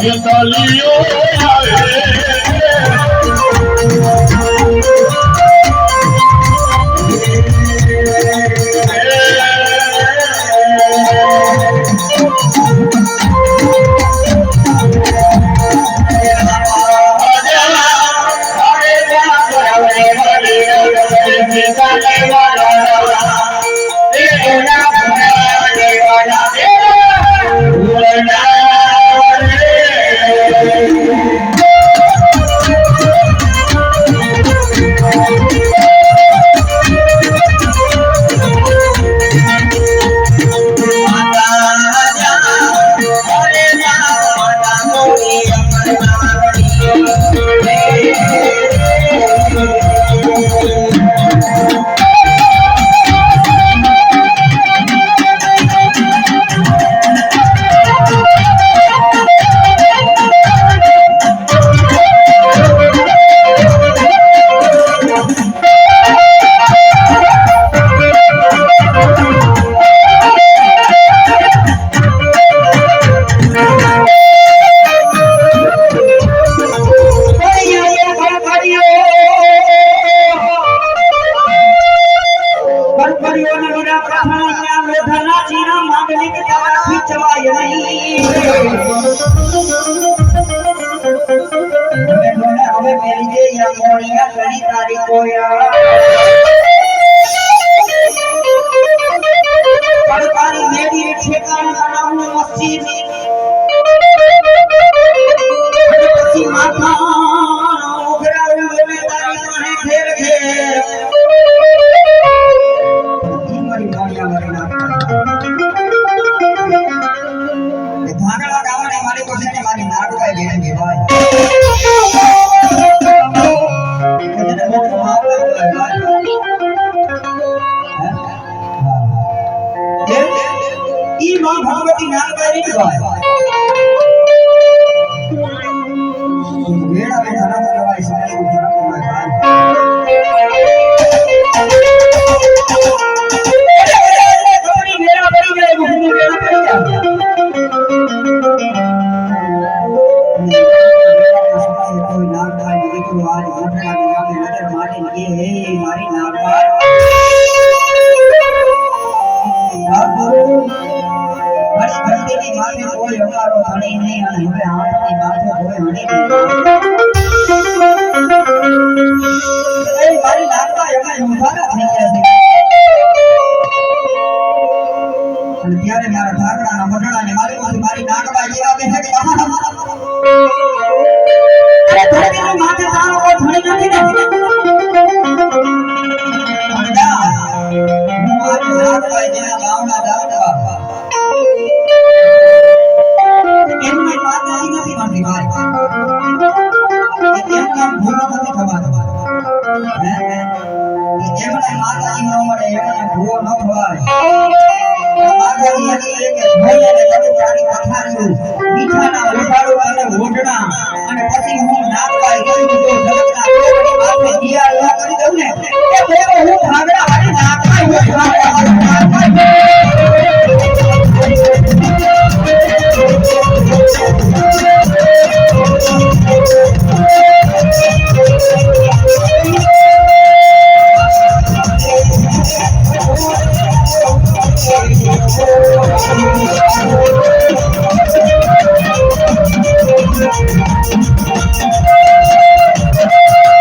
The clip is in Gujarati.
તાલીઓ આવે भगवती नाम करी भाई वेड़ा वेड़ा ना करवाई सारी उधर को भाई थोड़ी वेड़ा बड़ी मेरे मुंह में वेड़ा पड़ गया कोई नाम था ये को आज घटना दिया में नजर मारे लगे है हमारी नाम का बड़ी बंदे की माथे कोई हमारो धनी नहीं और हमें हाथ की माथे कोई हनी नहीं ए मारी नाका एमा उठाना થઈ ગયા છે અને ત્યારે મારા ઠાકરાના મઢડા ને મારી નાકમાં જેવા બેઠે કે અરે ધરતીનો માથે તારો કોઈ ધણી નથી ને અંડા મારી નાકમાં જેવા ગામના દાદા એમની વાત આવી નથી મારી ભાઈ એમ કામ ભૂલો નથી થવાનો એમના માતાજી નો મળે એમને ભૂલો ન થવાય માતાજી એટલે કે ભોયને તમે તારી પથારીઓ મીઠાના ઉપાડો અને ઓઢણા અને પછી હું નાકવાઈ કરી દીધો જગતના કોકડી માથે દિયા લા કરી દઉં ને કે દેવો હું ભાગડા વાળી નાકવાઈ હું ભાગડા વાળી નાકવાઈ